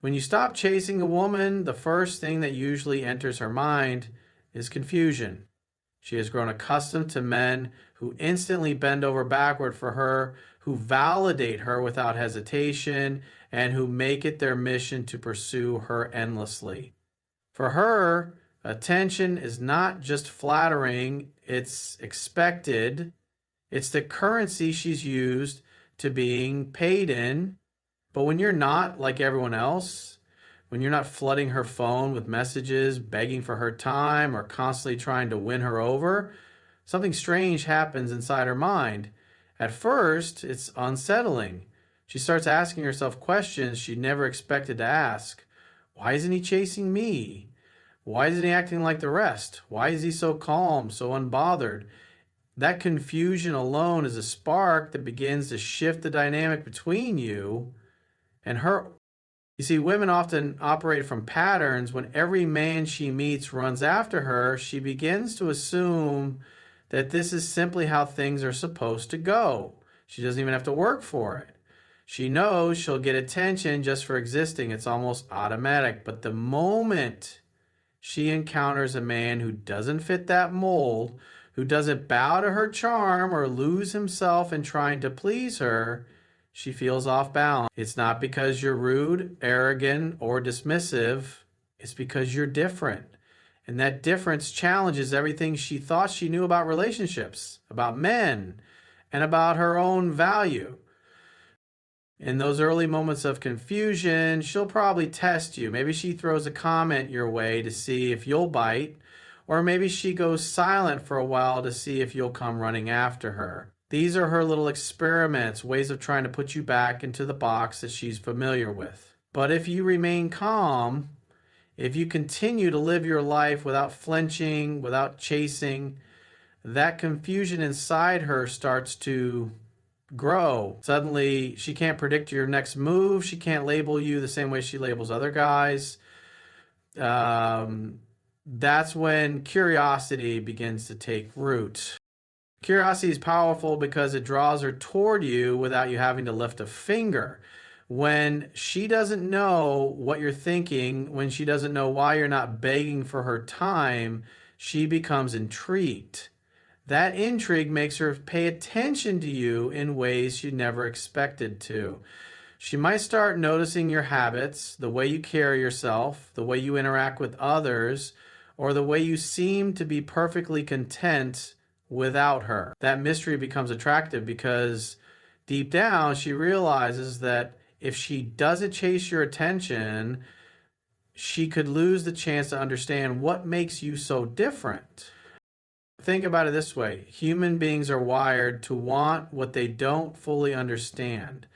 When you stop chasing a woman, the first thing that usually enters her mind is confusion. She has grown accustomed to men who instantly bend over backward for her, who validate her without hesitation, and who make it their mission to pursue her endlessly. For her, attention is not just flattering, it's expected. It's the currency she's used to being paid in. But when you're not like everyone else, when you're not flooding her phone with messages, begging for her time, or constantly trying to win her over, something strange happens inside her mind. At first, it's unsettling. She starts asking herself questions she never expected to ask. Why isn't he chasing me? Why isn't he acting like the rest? Why is he so calm, so unbothered? That confusion alone is a spark that begins to shift the dynamic between you and her. You see, women often operate from patterns. When every man she meets runs after her, she begins to assume that this is simply how things are supposed to go. She doesn't even have to work for it. She knows she'll get attention just for existing. It's almost automatic. But the moment she encounters a man who doesn't fit that mold, who doesn't bow to her charm or lose himself in trying to please her, she feels off balance. It's not because you're rude, arrogant, or dismissive. It's because you're different. And that difference challenges everything she thought she knew about relationships, about men, and about her own value. In those early moments of confusion, she'll probably test you. Maybe she throws a comment your way to see if you'll bite, or maybe she goes silent for a while to see if you'll come running after her. These are her little experiments, ways of trying to put you back into the box that she's familiar with. But if you remain calm, if you continue to live your life without flinching, without chasing, that confusion inside her starts to grow. Suddenly, she can't predict your next move. She can't label you the same way she labels other guys. That's when curiosity begins to take root. Curiosity is powerful because it draws her toward you without you having to lift a finger. When she doesn't know what you're thinking, when she doesn't know why you're not begging for her time, she becomes intrigued. That intrigue makes her pay attention to you in ways she never expected to. She might start noticing your habits, the way you carry yourself, the way you interact with others, or the way you seem to be perfectly content without her. That mystery becomes attractive because deep down she realizes that if she doesn't chase your attention, she could lose the chance to understand what makes you so different. Think about it this way. Human beings are wired to want what they don't fully understand.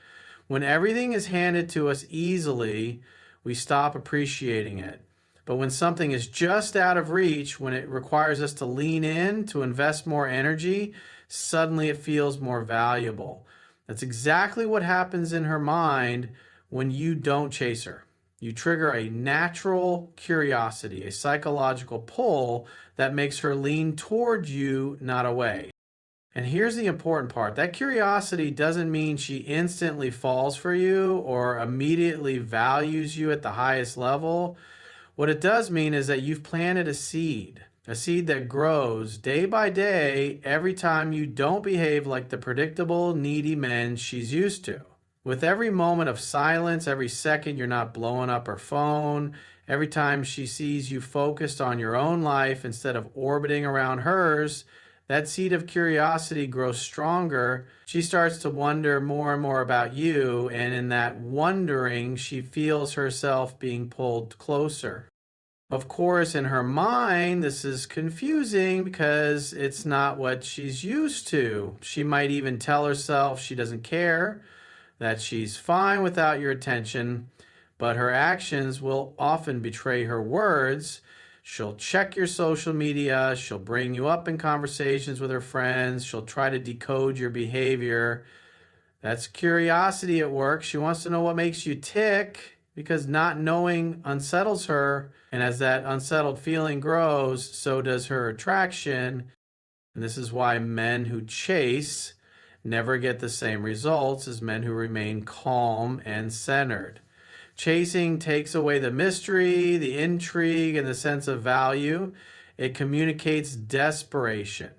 When everything is handed to us easily, we stop appreciating it. But when something is just out of reach, when it requires us to lean in, to invest more energy, suddenly it feels more valuable. That's exactly what happens in her mind when you don't chase her. You trigger a natural curiosity, a psychological pull that makes her lean toward you, not away. And here's the important part. That curiosity doesn't mean she instantly falls for you or immediately values you at the highest level. What it does mean is that you've planted a seed that grows day by day every time you don't behave like the predictable, needy men she's used to. With every moment of silence, every second you're not blowing up her phone, every time she sees you focused on your own life instead of orbiting around hers, that seed of curiosity grows stronger. She starts to wonder more and more about you, and in that wondering, she feels herself being pulled closer. Of course, in her mind, this is confusing because it's not what she's used to. She might even tell herself she doesn't care, that she's fine without your attention, but her actions will often betray her words. She'll check your social media. She'll bring you up in conversations with her friends. She'll try to decode your behavior. That's curiosity at work. She wants to know what makes you tick because not knowing unsettles her. And as that unsettled feeling grows, so does her attraction. And this is why men who chase never get the same results as men who remain calm and centered. Chasing takes away the mystery, the intrigue, and the sense of value. It communicates desperation.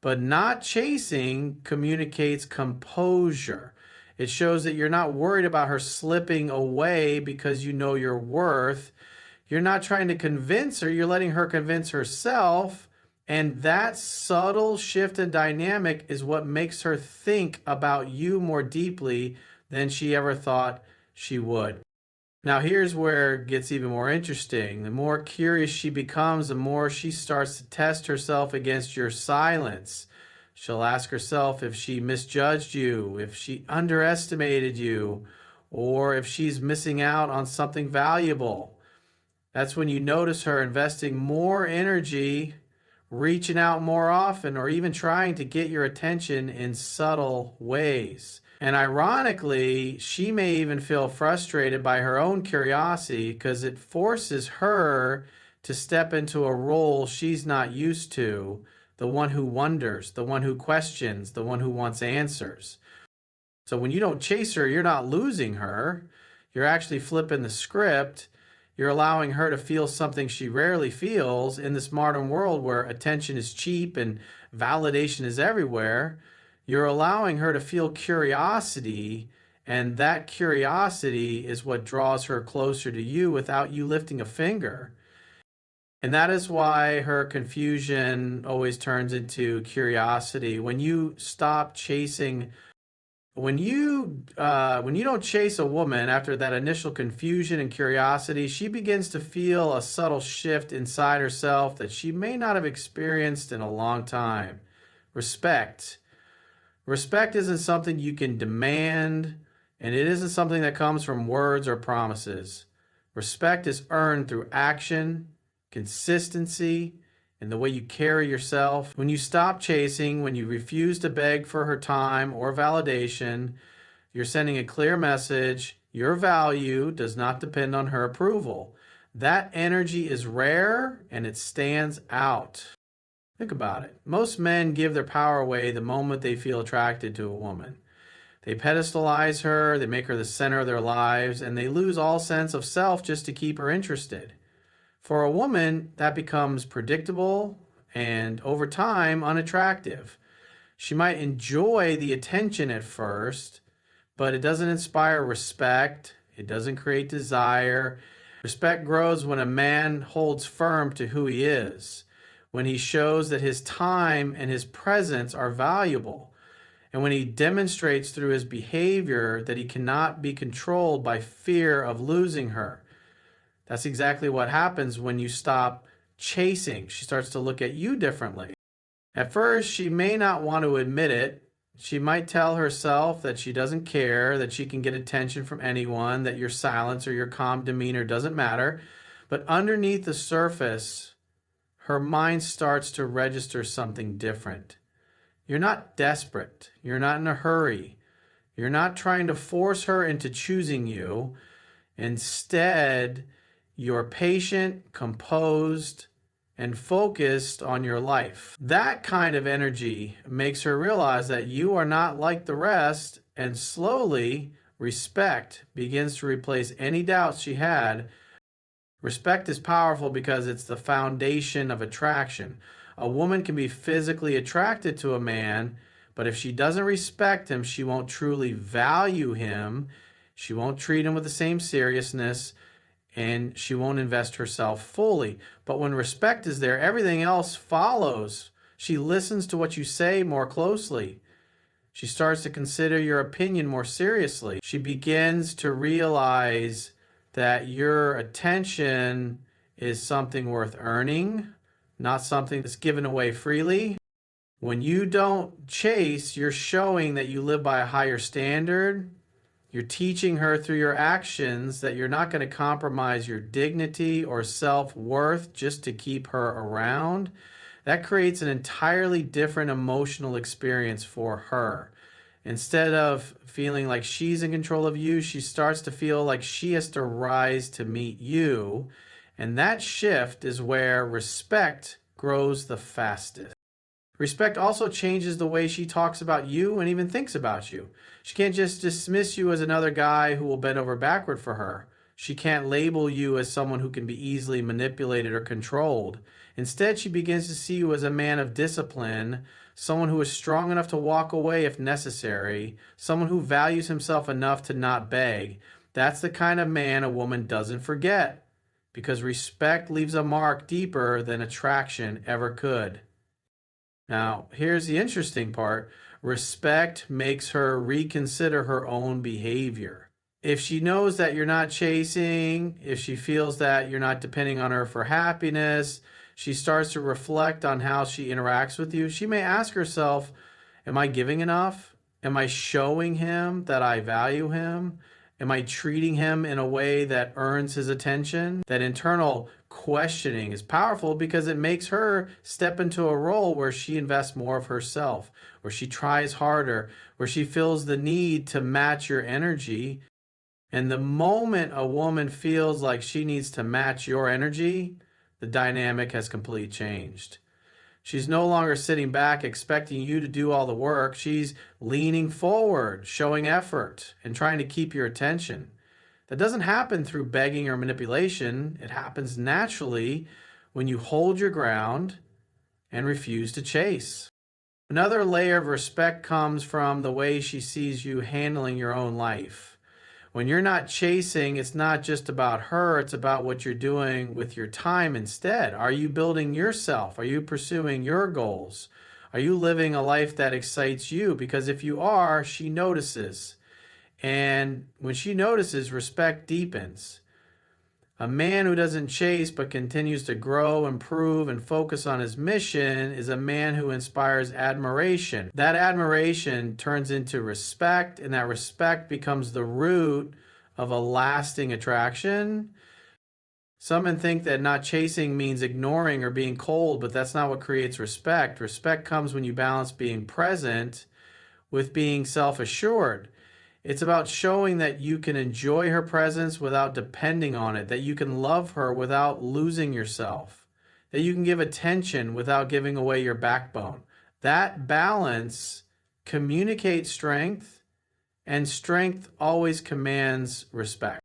But not chasing communicates composure. It shows that you're not worried about her slipping away because you know your worth. You're not trying to convince her, you're letting her convince herself. And that subtle shift in dynamic is what makes her think about you more deeply than she ever thought she would. Now, here's where it gets even more interesting. The more curious she becomes, the more she starts to test herself against your silence. She'll ask herself if she misjudged you, if she underestimated you, or if she's missing out on something valuable. That's when you notice her investing more energy, reaching out more often, or even trying to get your attention in subtle ways. And ironically, she may even feel frustrated by her own curiosity because it forces her to step into a role she's not used to, the one who wonders, the one who questions, the one who wants answers. So when you don't chase her, you're not losing her. You're actually flipping the script. You're allowing her to feel something she rarely feels in this modern world where attention is cheap and validation is everywhere. You're allowing her to feel curiosity, and that curiosity is what draws her closer to you without you lifting a finger. And that is why her confusion always turns into curiosity. When you stop chasing when you don't chase a woman after that initial confusion and curiosity, she begins to feel a subtle shift inside herself that she may not have experienced in a long time. Respect. Respect isn't something you can demand, and it isn't something that comes from words or promises. Respect is earned through action, consistency, and the way you carry yourself. When you stop chasing, when you refuse to beg for her time or validation, you're sending a clear message. Your value does not depend on her approval. That energy is rare and it stands out. Think about it. Most men give their power away the moment they feel attracted to a woman. They pedestalize her, they make her the center of their lives, and they lose all sense of self just to keep her interested. For a woman, that becomes predictable and over time unattractive. She might enjoy the attention at first, but it doesn't inspire respect. It doesn't create desire. Respect grows when a man holds firm to who he is, when he shows that his time and his presence are valuable, and when he demonstrates through his behavior that he cannot be controlled by fear of losing her. That's exactly what happens when you stop chasing. She starts to look at you differently. At first, she may not want to admit it. She might tell herself that she doesn't care, that she can get attention from anyone, that your silence or your calm demeanor doesn't matter. But underneath the surface, her mind starts to register something different. You're not desperate. You're not in a hurry. You're not trying to force her into choosing you. Instead, you're patient, composed, and focused on your life. That kind of energy makes her realize that you are not like the rest, and slowly, respect begins to replace any doubts she had. Respect is powerful because it's the foundation of attraction. A woman can be physically attracted to a man, but if she doesn't respect him, she won't truly value him. She won't treat him with the same seriousness, and she won't invest herself fully. But when respect is there, everything else follows. She listens to what you say more closely. She starts to consider your opinion more seriously. She begins to realize that your attention is something worth earning, not something that's given away freely. When you don't chase, you're showing that you live by a higher standard. You're teaching her through your actions that you're not going to compromise your dignity or self-worth just to keep her around. That creates an entirely different emotional experience for her. Instead of feeling like she's in control of you, she starts to feel like she has to rise to meet you. And that shift is where respect grows the fastest. Respect also changes the way she talks about you and even thinks about you. She can't just dismiss you as another guy who will bend over backward for her. She can't label you as someone who can be easily manipulated or controlled. Instead, she begins to see you as a man of discipline, someone who is strong enough to walk away if necessary, someone who values himself enough to not beg. That's the kind of man a woman doesn't forget, because respect leaves a mark deeper than attraction ever could. Now, here's the interesting part. Respect makes her reconsider her own behavior. If she knows that you're not chasing, if she feels that you're not depending on her for happiness, she starts to reflect on how she interacts with you. She may ask herself, am I giving enough? Am I showing him that I value him? Am I treating him in a way that earns his attention? That internal questioning is powerful because it makes her step into a role where she invests more of herself, where she tries harder, where she feels the need to match your energy. And the moment a woman feels like she needs to match your energy, the dynamic has completely changed. She's no longer sitting back expecting you to do all the work. She's leaning forward, showing effort, and trying to keep your attention. That doesn't happen through begging or manipulation. It happens naturally when you hold your ground and refuse to chase. Another layer of respect comes from the way she sees you handling your own life. When you're not chasing, it's not just about her, it's about what you're doing with your time instead. Are you building yourself? Are you pursuing your goals? Are you living a life that excites you? Because if you are, she notices. And when she notices, respect deepens. A man who doesn't chase but continues to grow, improve, and focus on his mission is a man who inspires admiration. That admiration turns into respect, and that respect becomes the root of a lasting attraction. Some men think that not chasing means ignoring or being cold, but that's not what creates respect. Respect comes when you balance being present with being self-assured. It's about showing that you can enjoy her presence without depending on it, that you can love her without losing yourself, that you can give attention without giving away your backbone. That balance communicates strength, and strength always commands respect.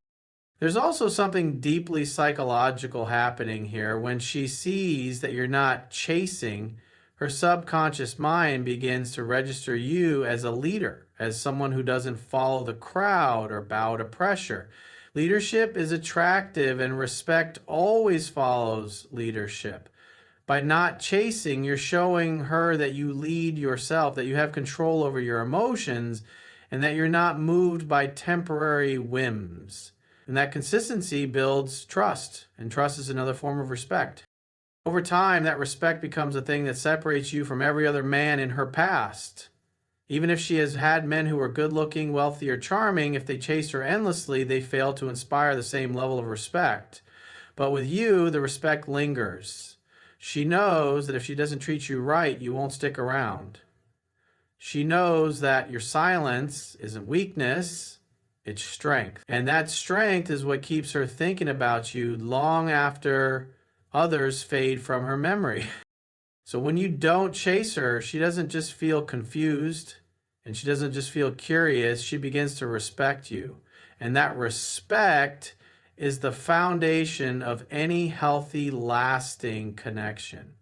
There's also something deeply psychological happening here. When she sees that you're not chasing, her subconscious mind begins to register you as a leader, as someone who doesn't follow the crowd or bow to pressure. Leadership is attractive, and respect always follows leadership. By not chasing, you're showing her that you lead yourself, that you have control over your emotions, and that you're not moved by temporary whims. And that consistency builds trust, and trust is another form of respect. Over time, that respect becomes a thing that separates you from every other man in her past. Even if she has had men who are good-looking, wealthy, or charming, if they chase her endlessly, they fail to inspire the same level of respect. But with you, the respect lingers. She knows that if she doesn't treat you right, you won't stick around. She knows that your silence isn't weakness, it's strength. And that strength is what keeps her thinking about you long after others fade from her memory. So when you don't chase her, she doesn't just feel confused and she doesn't just feel curious, she begins to respect you. And that respect is the foundation of any healthy, lasting connection.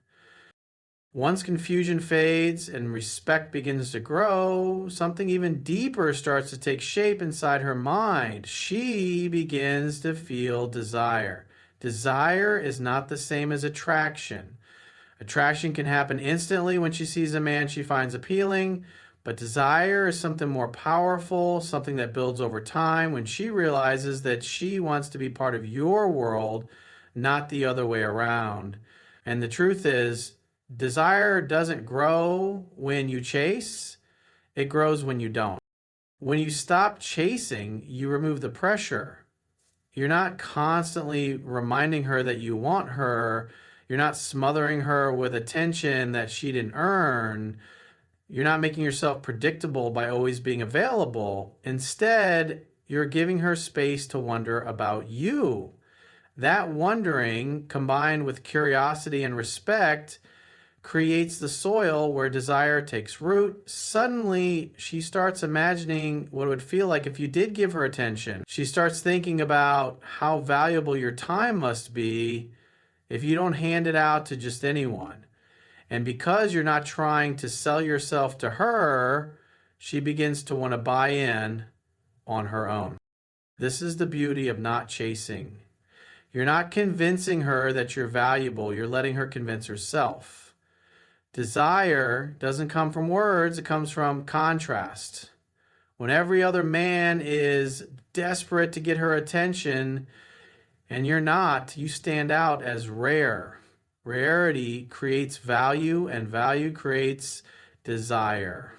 Once confusion fades and respect begins to grow, something even deeper starts to take shape inside her mind. She begins to feel desire. Desire is not the same as attraction. Attraction can happen instantly when she sees a man she finds appealing, but desire is something more powerful, something that builds over time when she realizes that she wants to be part of your world, not the other way around. And the truth is, desire doesn't grow when you chase, it grows when you don't. When you stop chasing, you remove the pressure. You're not constantly reminding her that you want her. You're not smothering her with attention that she didn't earn. You're not making yourself predictable by always being available. Instead, you're giving her space to wonder about you. That wondering, combined with curiosity and respect, creates the soil where desire takes root. Suddenly, she starts imagining what it would feel like if you did give her attention. She starts thinking about how valuable your time must be if you don't hand it out to just anyone. And because you're not trying to sell yourself to her, she begins to want to buy in on her own. This is the beauty of not chasing. You're not convincing her that you're valuable. You're letting her convince herself. Desire doesn't come from words. It comes from contrast. When every other man is desperate to get her attention and you're not, you stand out as rare. Rarity creates value, and value creates desire.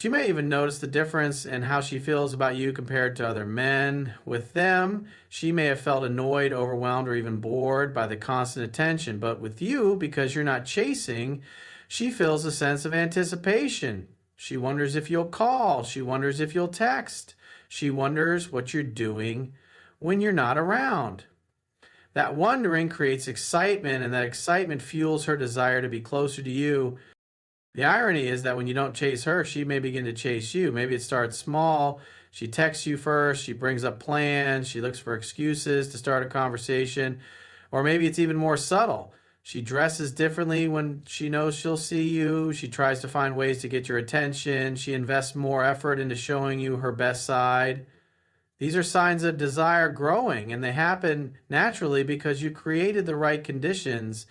She may even notice the difference in how she feels about you compared to other men. With them, she may have felt annoyed, overwhelmed, or even bored by the constant attention. But with you, because you're not chasing, she feels a sense of anticipation. She wonders if you'll call. She wonders if you'll text. She wonders what you're doing when you're not around. That wondering creates excitement, and that excitement fuels her desire to be closer to you. The irony is that when you don't chase her, she may begin to chase you. Maybe it starts small. She texts you first. She brings up plans. She looks for excuses to start a conversation. Or maybe it's even more subtle. She dresses differently when she knows she'll see you. She tries to find ways to get your attention. She invests more effort into showing you her best side. These are signs of desire growing, and they happen naturally because you created the right conditions.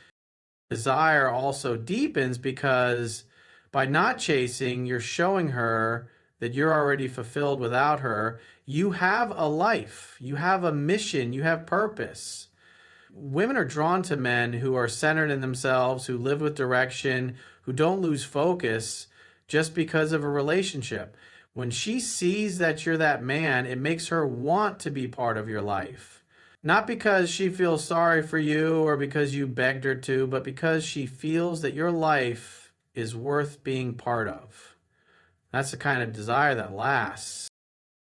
Desire also deepens because by not chasing, you're showing her that you're already fulfilled without her. You have a life, you have a mission, you have purpose. Women are drawn to men who are centered in themselves, who live with direction, who don't lose focus just because of a relationship. When she sees that you're that man, it makes her want to be part of your life. Not because she feels sorry for you or because you begged her to, but because she feels that your life is worth being part of. That's the kind of desire that lasts.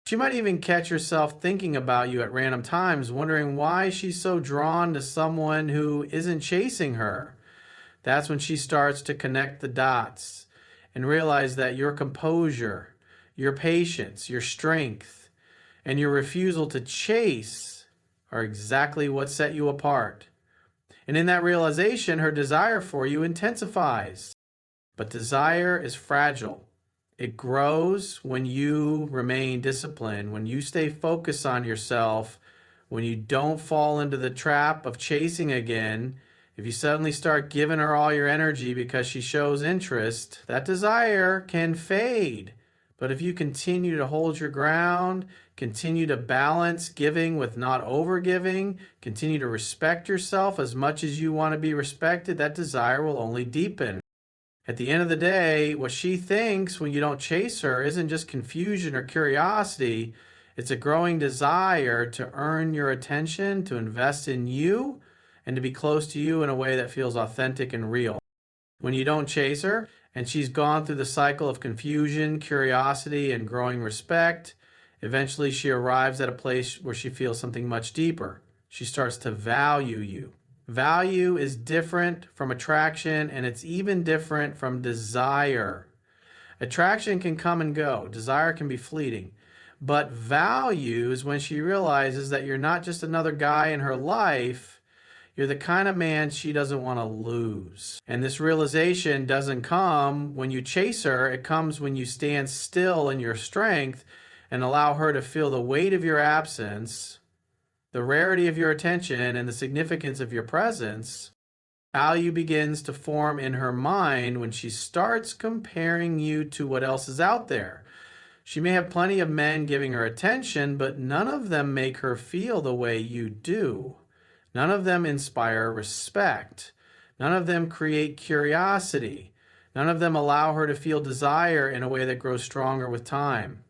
She might even catch herself thinking about you at random times, wondering why she's so drawn to someone who isn't chasing her. That's when she starts to connect the dots and realize that your composure, your patience, your strength, and your refusal to chase are exactly what set you apart. And in that realization, her desire for you intensifies. But desire is fragile. It grows when you remain disciplined, when you stay focused on yourself, when you don't fall into the trap of chasing again. If you suddenly start giving her all your energy because she shows interest, that desire can fade. But if you continue to hold your ground, continue to balance giving with not overgiving, continue to respect yourself as much as you want to be respected, that desire will only deepen. At the end of the day, what she thinks when you don't chase her isn't just confusion or curiosity. It's a growing desire to earn your attention, to invest in you, and to be close to you in a way that feels authentic and real. When you don't chase her, and she's gone through the cycle of confusion, curiosity, and growing respect, eventually she arrives at a place where she feels something much deeper. She starts to value you. Value is different from attraction, and it's even different from desire. Attraction can come and go. Desire can be fleeting. But value is when she realizes that you're not just another guy in her life, you're the kind of man she doesn't want to lose. And this realization doesn't come when you chase her. It comes when you stand still in your strength and allow her to feel the weight of your absence, the rarity of your attention, and the significance of your presence. Value begins to form in her mind when she starts comparing you to what else is out there. She may have plenty of men giving her attention, but none of them make her feel the way you do. None of them inspire respect. None of them create curiosity. None of them allow her to feel desire in a way that grows stronger with time.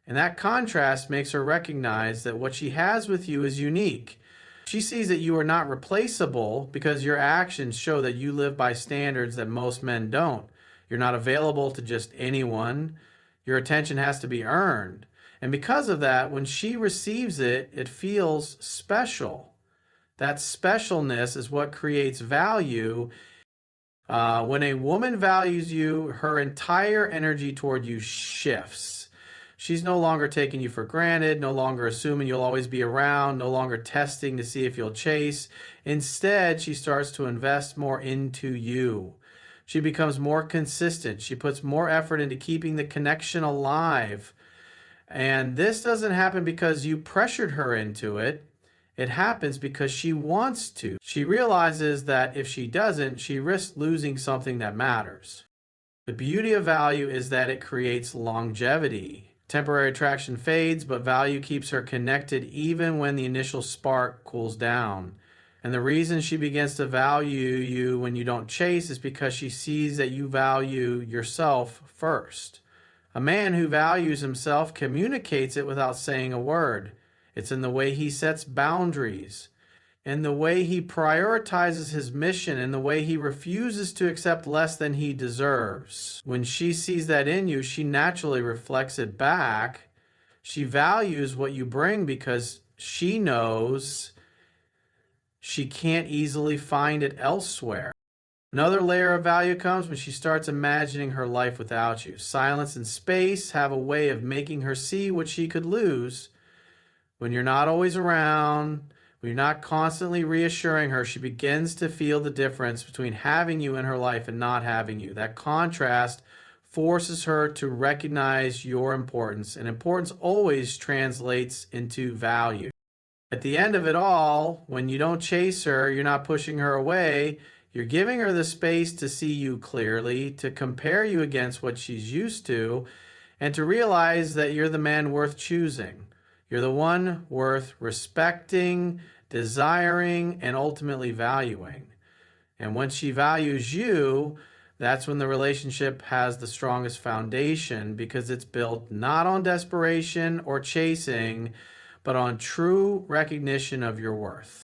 And that contrast makes her recognize that what she has with you is unique. She sees that you are not replaceable because your actions show that you live by standards that most men don't. You're not available to just anyone. Your attention has to be earned. And because of that, when she receives it, it feels special. That specialness is what creates value. When a woman values you, her entire energy toward you shifts. She's no longer taking you for granted, no longer assuming you'll always be around, no longer testing to see if you'll chase. Instead, she starts to invest more into you. She becomes more consistent. She puts more effort into keeping the connection alive. And this doesn't happen because you pressured her into it. It happens because she wants to. She realizes that if she doesn't, she risks losing something that matters. The beauty of value is that it creates longevity. Temporary attraction fades, but value keeps her connected even when the initial spark cools down. And the reason she begins to value you when you don't chase is because she sees that you value yourself first. A man who values himself communicates it without saying a word. It's in the way he sets boundaries, in the way he prioritizes his mission, in the way he refuses to accept less than he deserves. When she sees that in you, she naturally reflects it back. She values what you bring because she knows she can't easily find it elsewhere. Another layer of value comes when she starts imagining her life without you. Silence and space have a way of making her see what she could lose. When you're not always around, when you're not constantly reassuring her, she begins to feel the difference between having you in her life and not having you. That contrast forces her to recognize your importance, and importance always translates into value. At the end of it all, when you don't chase her, you're not pushing her away, you're giving her the space to see you clearly, to compare you against what she's used to, and to realize that you're the man worth choosing. You're the one worth respecting, desiring, and ultimately valuing. And when she values you, that's when the relationship has the strongest foundation, because it's built not on desperation or chasing, but on true recognition of your worth.